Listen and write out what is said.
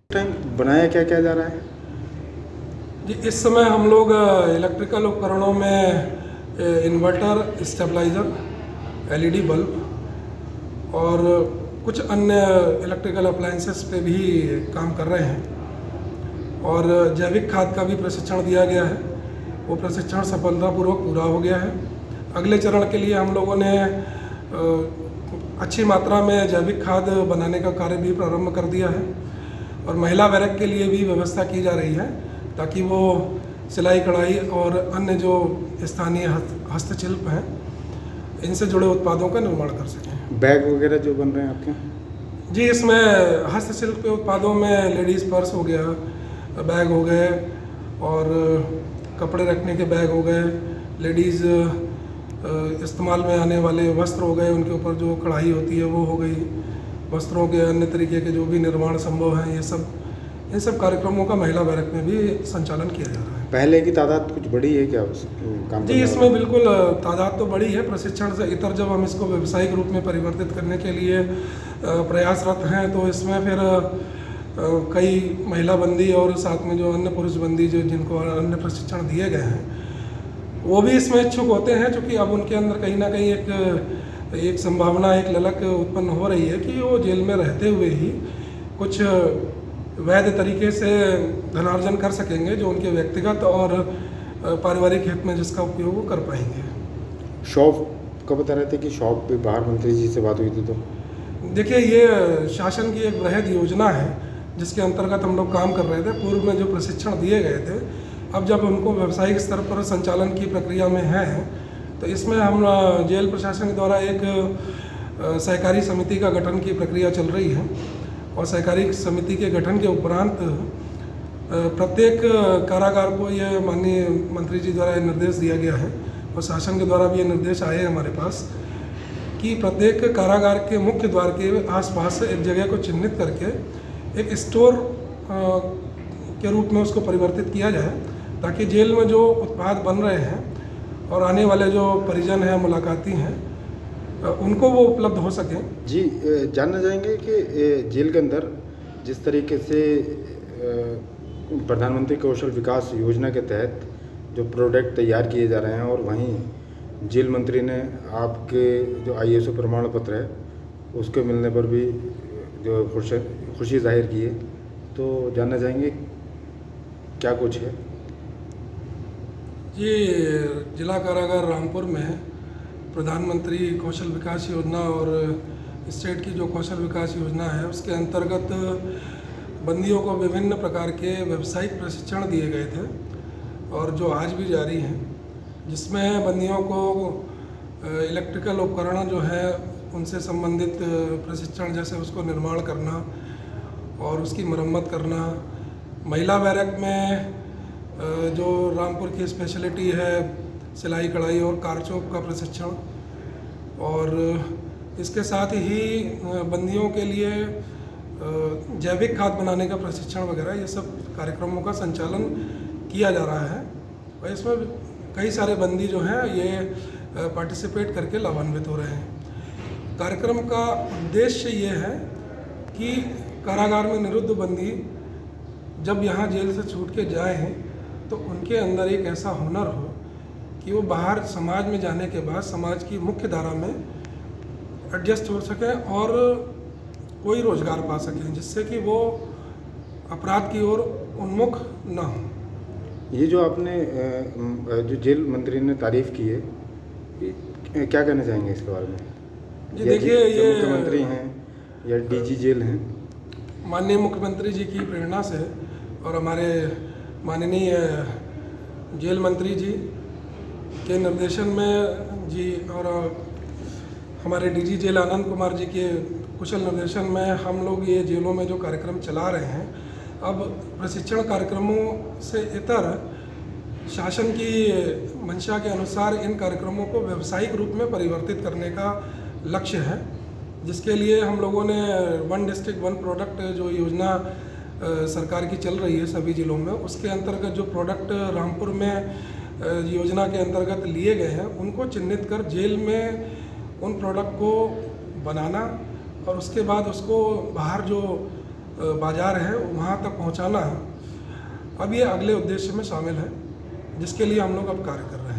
Time बनाया क्या क्या जा रहा है जी, इस समय हम लोग इलेक्ट्रिकल उपकरणों में इन्वर्टर, स्टेबलाइज़र, एलईडी बल्ब और कुछ अन्य इलेक्ट्रिकल अप्लायंसेस पे भी काम कर रहे हैं। और जैविक खाद का भी प्रशिक्षण दिया गया है। वो प्रशिक्षण सफलतापूर्वक पूरा हो गया है। अगले चरण के लिए हम लोगों ने अच्छी मात्रा में जैविक खाद बनाने का कार्य भी प्रारंभ कर दिया है। और महिला बैरक के लिए भी व्यवस्था की जा रही है ताकि वो सिलाई कढ़ाई और अन्य जो स्थानीय हस्तशिल्प हैं इनसे जुड़े उत्पादों का निर्माण कर सकें। बैग वगैरह जो बन रहे हैं आपके? जी, इसमें हस्तशिल्प के उत्पादों में लेडीज़ पर्स हो गया, बैग हो गए और कपड़े रखने के बैग हो गए, लेडीज़ इस्तेमाल में आने वाले वस्त्र हो गए, उनके ऊपर जो कढ़ाई होती है वो हो गई, वस्त्रों के अन्य तरीके के जो भी निर्माण संभव हैं इन सब कार्यक्रमों का महिला बैरक में भी संचालन किया जा रहा है। पहले की तादाद कुछ बड़ी है क्या काम जी, इसमें बिल्कुल तादाद तो बड़ी है। प्रशिक्षण से इतर जब हम इसको व्यावसायिक रूप में परिवर्तित करने के लिए प्रयासरत हैं तो इसमें फिर कई महिला बंदी और साथ में जो अन्य पुरुष बंदी जो जिनको अन्य प्रशिक्षण दिए गए हैं वो भी इसमें इच्छुक होते हैं, क्योंकि अब उनके अंदर कहीं ना कहीं एक संभावना, एक ललक उत्पन्न हो रही है कि वो जेल में रहते हुए ही कुछ वैध तरीके से धनार्जन कर सकेंगे जो उनके व्यक्तिगत और पारिवारिक हित में जिसका उपयोग वो कर पाएंगे। शॉप का बता रहे थे कि शॉप पे बाहर मंत्री जी से बात हुई थी, तो देखिए ये शासन की एक वृहद योजना है जिसके अंतर्गत हम लोग काम कर रहे थे। पूर्व में जो प्रशिक्षण दिए गए थे, अब जब उनको व्यावसायिक स्तर पर संचालन की प्रक्रिया में है तो इसमें हम जेल प्रशासन के द्वारा एक सहकारी समिति का गठन की प्रक्रिया चल रही है। और सहकारी समिति के गठन के उपरांत प्रत्येक कारागार को ये माननीय मंत्री जी द्वारा निर्देश दिया गया है और शासन के द्वारा भी ये निर्देश आए हैं हमारे पास कि प्रत्येक कारागार के मुख्य द्वार के आसपास एक जगह को चिन्हित करके एक स्टोर के रूप में उसको परिवर्तित किया जाए ताकि जेल में जो उत्पाद बन रहे हैं और आने वाले जो परिजन हैं, मुलाकाती हैं, उनको वो उपलब्ध हो सकें। जी, जानना चाहेंगे कि जेल के अंदर जिस तरीके से प्रधानमंत्री कौशल विकास योजना के तहत जो प्रोडक्ट तैयार किए जा रहे हैं और वहीं जेल मंत्री ने आपके जो ISO प्रमाण पत्र है उसके मिलने पर भी जो खुशी जाहिर की है, तो जानना चाहेंगे क्या कुछ है? ये जिला कारागार रामपुर में प्रधानमंत्री कौशल विकास योजना और स्टेट की जो कौशल विकास योजना है उसके अंतर्गत बंदियों को विभिन्न प्रकार के व्यावसायिक प्रशिक्षण दिए गए थे और जो आज भी जारी हैं, जिसमें बंदियों को इलेक्ट्रिकल उपकरण जो है उनसे संबंधित प्रशिक्षण, जैसे उसको निर्माण करना और उसकी मरम्मत करना। महिला बैरक में जो रामपुर की स्पेशलिटी है सिलाई कढ़ाई और कारचोप का प्रशिक्षण, और इसके साथ ही बंदियों के लिए जैविक खाद बनाने का प्रशिक्षण वगैरह, ये सब कार्यक्रमों का संचालन किया जा रहा है। और इसमें कई सारे बंदी जो हैं ये पार्टिसिपेट करके लाभान्वित हो रहे हैं। कार्यक्रम का उद्देश्य ये है कि कारागार में निरुद्ध बंदी जब यहाँ जेल से छूट के जाएँ तो उनके अंदर एक ऐसा हुनर हो कि वो बाहर समाज में जाने के बाद समाज की मुख्य धारा में एडजस्ट हो सकें और कोई रोजगार पा सकें, जिससे कि वो अपराध की ओर उन्मुख न हो। ये जो आपने जो जेल मंत्री ने तारीफ की है, क्या कहना चाहेंगे इसके बारे में? जी देखिए, ये मुख्यमंत्री हैं या DG जेल हैं? माननीय मुख्यमंत्री जी की प्रेरणा से और हमारे माननीय जेल मंत्री जी के निर्देशन में जी और हमारे DG जेल आनंद कुमार जी के कुशल निर्देशन में हम लोग ये जेलों में जो कार्यक्रम चला रहे हैं, अब प्रशिक्षण कार्यक्रमों से इतर शासन की मंशा के अनुसार इन कार्यक्रमों को व्यावसायिक रूप में परिवर्तित करने का लक्ष्य है, जिसके लिए हम लोगों ने 1 डिस्ट्रिक्ट 1 प्रोडक्ट जो योजना सरकार की चल रही है सभी ज़िलों में, उसके अंतर्गत जो प्रोडक्ट रामपुर में योजना के अंतर्गत लिए गए हैं उनको चिन्हित कर जेल में उन प्रोडक्ट को बनाना और उसके बाद उसको बाहर जो बाज़ार है वहाँ तक पहुँचाना अब ये अगले उद्देश्य में शामिल है, जिसके लिए हम लोग अब कार्य कर रहे हैं।